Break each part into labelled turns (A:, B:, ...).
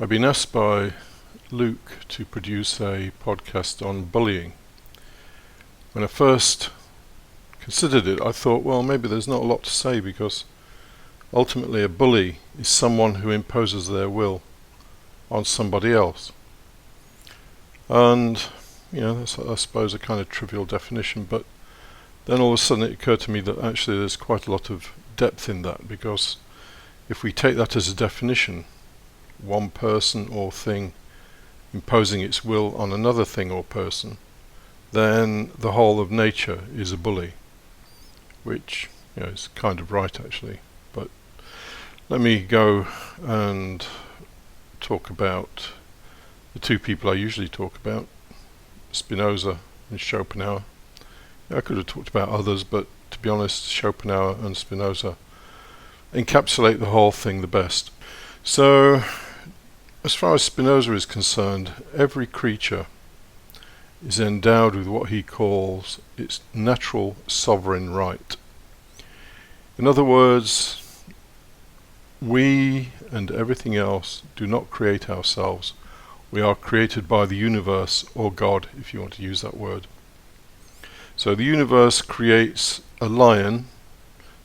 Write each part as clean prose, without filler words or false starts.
A: I've been asked by Luke to produce a podcast on bullying. When I first considered it, I thought, well, maybe there's not a lot to say because ultimately a bully is someone who imposes their will on somebody else. And, that's, I suppose, a kind of trivial definition, but then all of a sudden it occurred to me that actually there's quite a lot of depth in that, because if we take that as a definition, one person or thing imposing its will on another thing or person, then the whole of nature is a bully, which is kind of right actually. But let me go and talk about the two people I usually talk about, Spinoza and Schopenhauer. I could have talked about others, but to be honest, Schopenhauer and Spinoza encapsulate the whole thing the best. So, as far as Spinoza is concerned, every creature is endowed with what he calls its natural sovereign right. In other words, we and everything else do not create ourselves. We are created by the universe, or God, if you want to use that word. So the universe creates a lion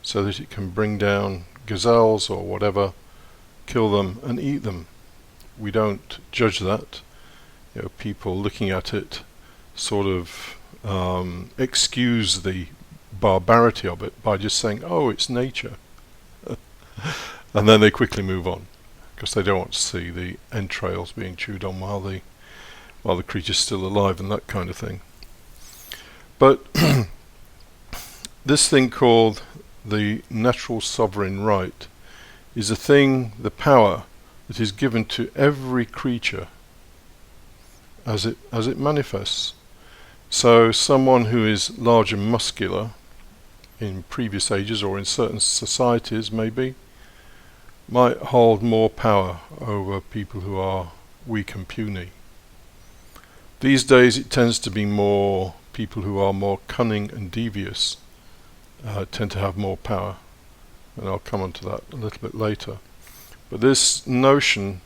A: so that it can bring down gazelles or whatever, kill them and eat them. We don't judge that. People looking at it sort of excuse the barbarity of it by just saying, oh, it's nature. And then they quickly move on, because they don't want to see the entrails being chewed on while the creature's still alive and that kind of thing. But this thing called the natural sovereign right is a thing, the power that is given to every creature as it manifests. So someone who is large and muscular in previous ages or in certain societies maybe might hold more power over people who are weak and puny. These days it tends to be more people who are more cunning and devious tend to have more power, and I'll come on to that a little bit later. But this notion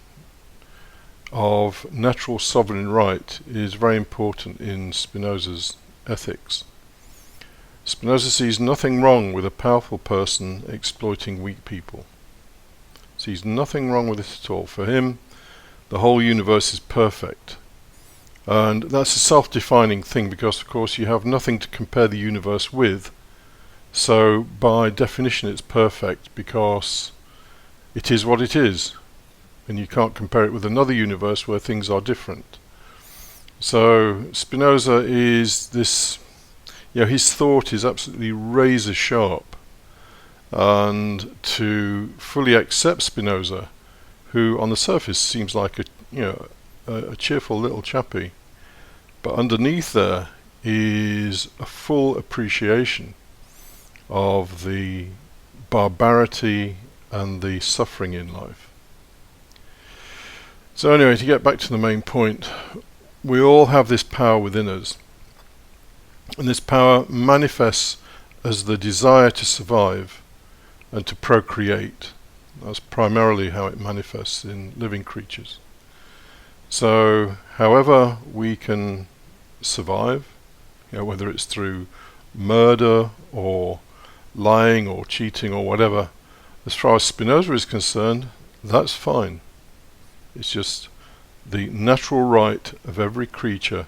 A: of natural sovereign right is very important in Spinoza's ethics. Spinoza sees nothing wrong with a powerful person exploiting weak people. Sees nothing wrong with it at all. For him, the whole universe is perfect. And that's a self-defining thing, because of course you have nothing to compare the universe with. So by definition it's perfect because it is what it is, and you can't compare it with another universe where things are different. So Spinoza is this, his thought is absolutely razor sharp, and to fully accept Spinoza, who on the surface seems like a cheerful little chappie, but underneath there is a full appreciation of the barbarity and the suffering in life. So anyway, to get back to the main point, we all have this power within us, and this power manifests as the desire to survive and to procreate. That's primarily how it manifests in living creatures. So however we can survive, whether it's through murder or lying or cheating or whatever, as far as Spinoza is concerned, that's fine. It's just the natural right of every creature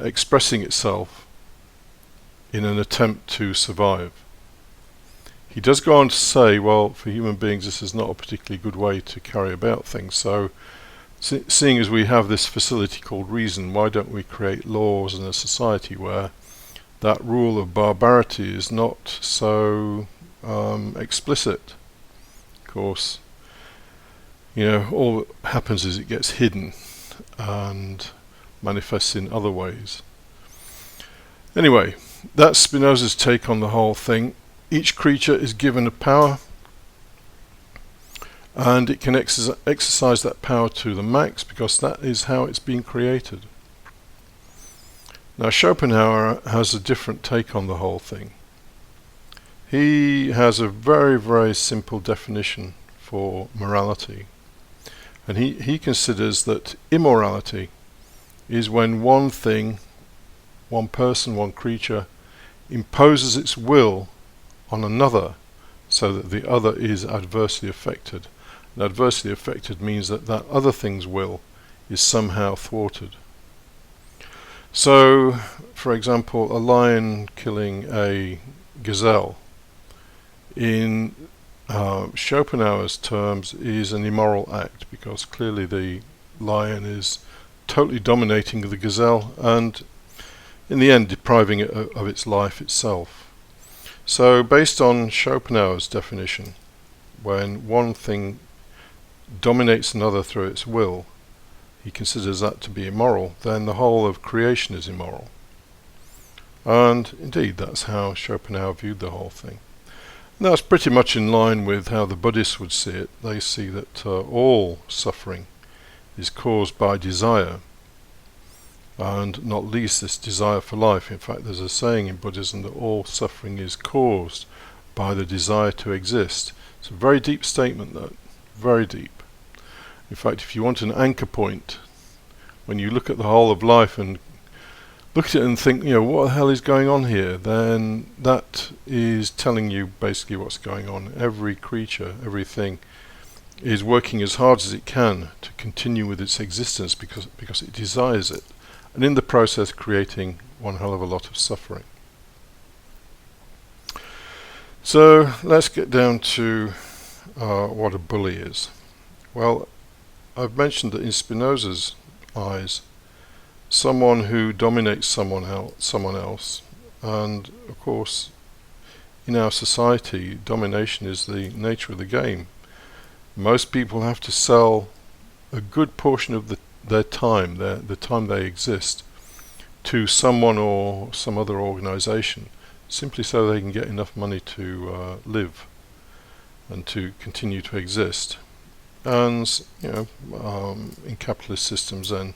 A: expressing itself in an attempt to survive. He does go on to say, well, for human beings this is not a particularly good way to carry about things, so seeing as we have this facility called reason, why don't we create laws in a society where that rule of barbarity is not so explicit? Of course, all that happens is it gets hidden and manifests in other ways. Anyway, that's Spinoza's take on the whole thing. Each creature is given a power, and it can exercise that power to the max, because that is how it's been created. Now Schopenhauer has a different take on the whole thing. He has a very, very simple definition for morality. And he considers that immorality is when one thing, one person, one creature imposes its will on another so that the other is adversely affected. And adversely affected means that that other thing's will is somehow thwarted. So, for example, a lion killing a gazelle, in Schopenhauer's terms, is an immoral act, because clearly the lion is totally dominating the gazelle and in the end depriving it of its life itself. So based on Schopenhauer's definition, when one thing dominates another through its will, he considers that to be immoral, then the whole of creation is immoral. And indeed, that's how Schopenhauer viewed the whole thing. And that's pretty much in line with how the Buddhists would see it. They see that all suffering is caused by desire, and not least this desire for life. In fact, there's a saying in Buddhism that all suffering is caused by the desire to exist. It's a very deep statement, that, very deep. In fact, if you want an anchor point, when you look at the whole of life and look at it and think, what the hell is going on here, then that is telling you basically what's going on. Every creature, everything is working as hard as it can to continue with its existence because it desires it, and in the process creating one hell of a lot of suffering. So let's get down to what a bully is. Well, I've mentioned that in Spinoza's eyes, someone who dominates someone else, and of course in our society domination is the nature of the game. Most people have to sell a good portion of their time, the time they exist, to someone or some other organization, simply so they can get enough money to live and to continue to exist. And in capitalist systems, then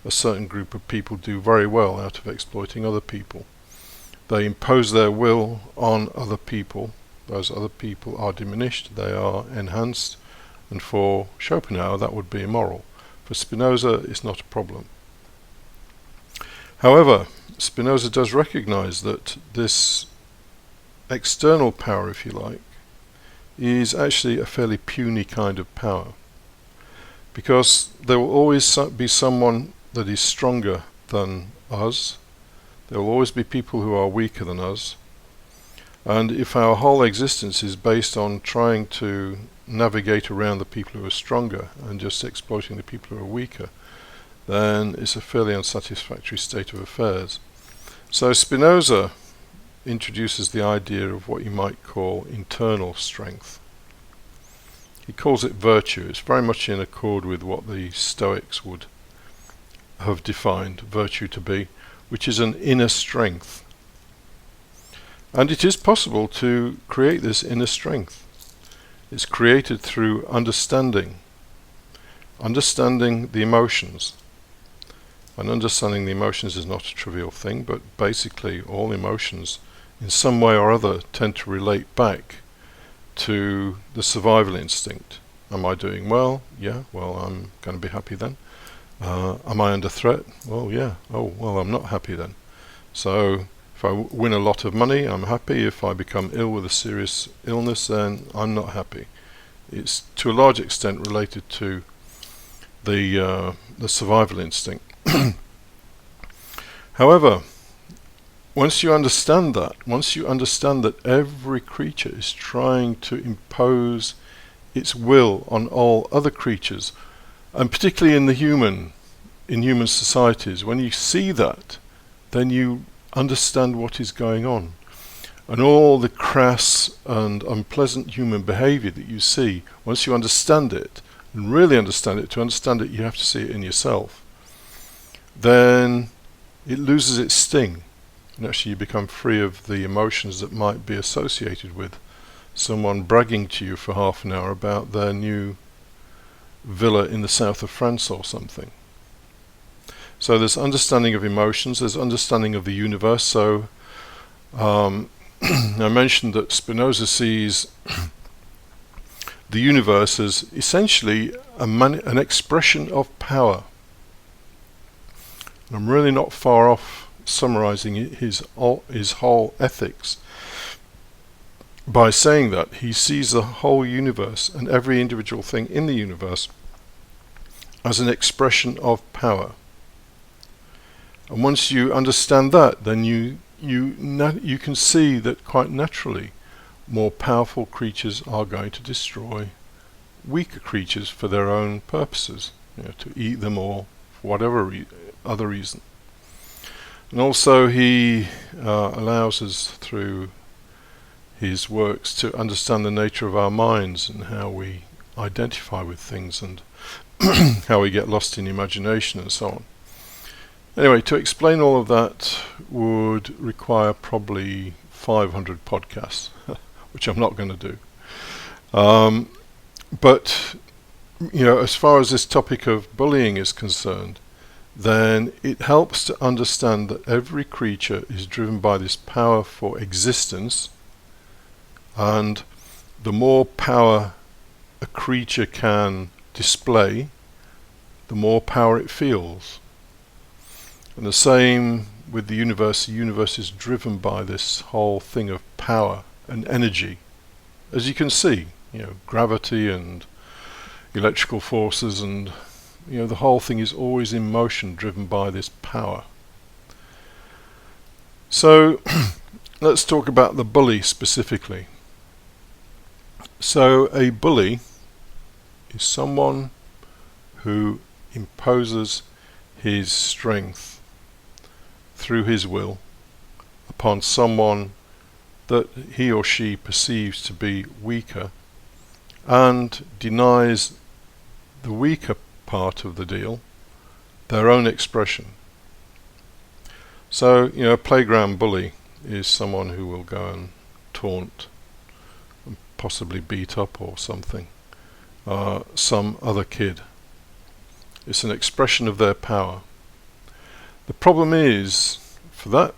A: a certain group of people do very well out of exploiting other people. They impose their will on other people. Those other people are diminished, they are enhanced, and for Schopenhauer that would be immoral. For Spinoza, it's not a problem. However, Spinoza does recognize that this external power, if you like, is actually a fairly puny kind of power, because there will always be someone that is stronger than us. There will always be people who are weaker than us, and if our whole existence is based on trying to navigate around the people who are stronger and just exploiting the people who are weaker, then it's a fairly unsatisfactory state of affairs. So Spinoza introduces the idea of what you might call internal strength. He calls it virtue. It's very much in accord with what the Stoics would have defined virtue to be, which is an inner strength. And it is possible to create this inner strength. It's created through understanding the emotions. And understanding the emotions is not a trivial thing, but basically all emotions in some way or other tend to relate back to the survival instinct. Am I doing well? Yeah, well, I'm going to be happy then. Am I under threat? Well, yeah. Oh, well, I'm not happy then. So if I win a lot of money, I'm happy. If I become ill with a serious illness, then I'm not happy. It's to a large extent related to the survival instinct. However, once you understand that every creature is trying to impose its will on all other creatures, and particularly in human societies, when you see that, then you understand what is going on. And all the crass and unpleasant human behavior that you see, once you understand it, and really understand it, to understand it you have to see it in yourself, then it loses its sting. And actually you become free of the emotions that might be associated with someone bragging to you for half an hour about their new villa in the south of France or something. So there's understanding of emotions, there's understanding of the universe. So I mentioned that Spinoza sees the universe as essentially an expression of power. And I'm really not far off summarizing his whole ethics by saying that he sees the whole universe and every individual thing in the universe as an expression of power. And once you understand that, then you can see that quite naturally more powerful creatures are going to destroy weaker creatures for their own purposes, to eat them or for whatever other reason. And also he allows us through his works to understand the nature of our minds and how we identify with things and how we get lost in imagination and so on. Anyway, to explain all of that would require probably 500 podcasts, which I'm not going to do. But, as far as this topic of bullying is concerned, then it helps to understand that every creature is driven by this power for existence, and the more power a creature can display, the more power it feels. And the same with the universe. The universe is driven by this whole thing of power and energy. As you can see, gravity and electrical forces and, the whole thing is always in motion, driven by this power. So, let's talk about the bully specifically. So, a bully is someone who imposes his strength through his will upon someone that he or she perceives to be weaker, and denies the weaker part of the deal their own expression. So, a playground bully is someone who will go and taunt and possibly beat up or something some other kid. It's an expression of their power. The problem is, for that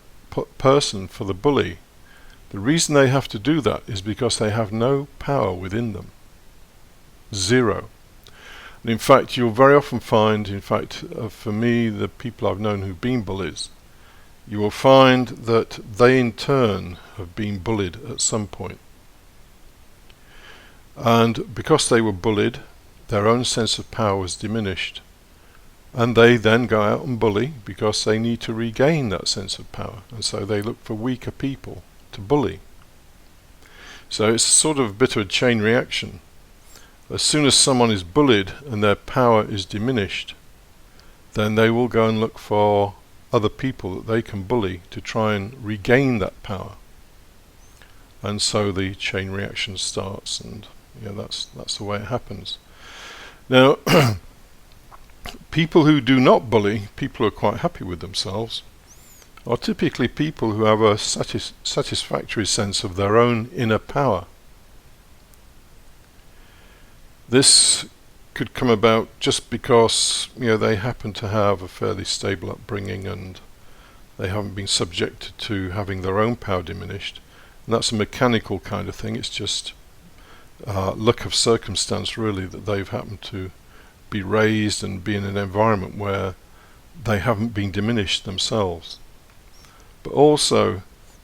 A: person, for the bully, the reason they have to do that is because they have no power within them. Zero. And in fact, you'll very often find, for me, the people I've known who've been bullies, you will find that they in turn have been bullied at some point. And because they were bullied, their own sense of power was diminished. And they then go out and bully because they need to regain that sense of power. And so they look for weaker people to bully. So it's sort of a bit of a chain reaction. As soon as someone is bullied and their power is diminished, then they will go and look for other people that they can bully to try and regain that power. And so the chain reaction starts, and that's the way it happens. Now, people who do not bully, people who are quite happy with themselves, are typically people who have a satisfactory sense of their own inner power. This could come about just because they happen to have a fairly stable upbringing and they haven't been subjected to having their own power diminished. And that's a mechanical kind of thing. It's just luck of circumstance, really, that they've happened to be raised and be in an environment where they haven't been diminished themselves. But also,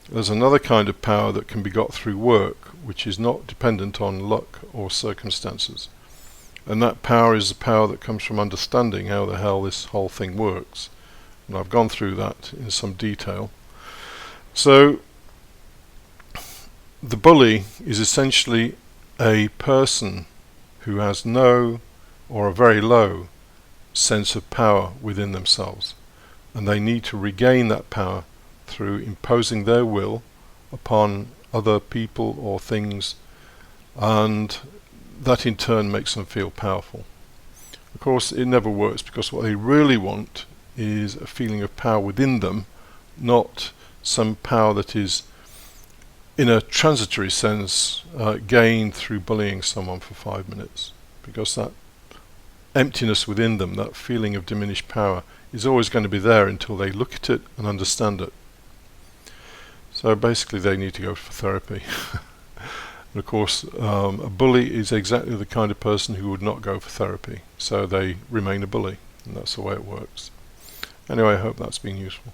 A: there's another kind of power that can be got through work, which is not dependent on luck or circumstances. And that power is the power that comes from understanding how the hell this whole thing works. And I've gone through that in some detail. So, the bully is essentially a person who has no or a very low sense of power within themselves, and they need to regain that power through imposing their will upon other people or things, and that in turn makes them feel powerful. Of course, it never works, because what they really want is a feeling of power within them, not some power that is in a transitory sense gained through bullying someone for 5 minutes, because that emptiness within them, that feeling of diminished power, is always going to be there until they look at it and understand it. So basically they need to go for therapy. And of course, a bully is exactly the kind of person who would not go for therapy, so they remain a bully, and that's the way it works. Anyway, I hope that's been useful.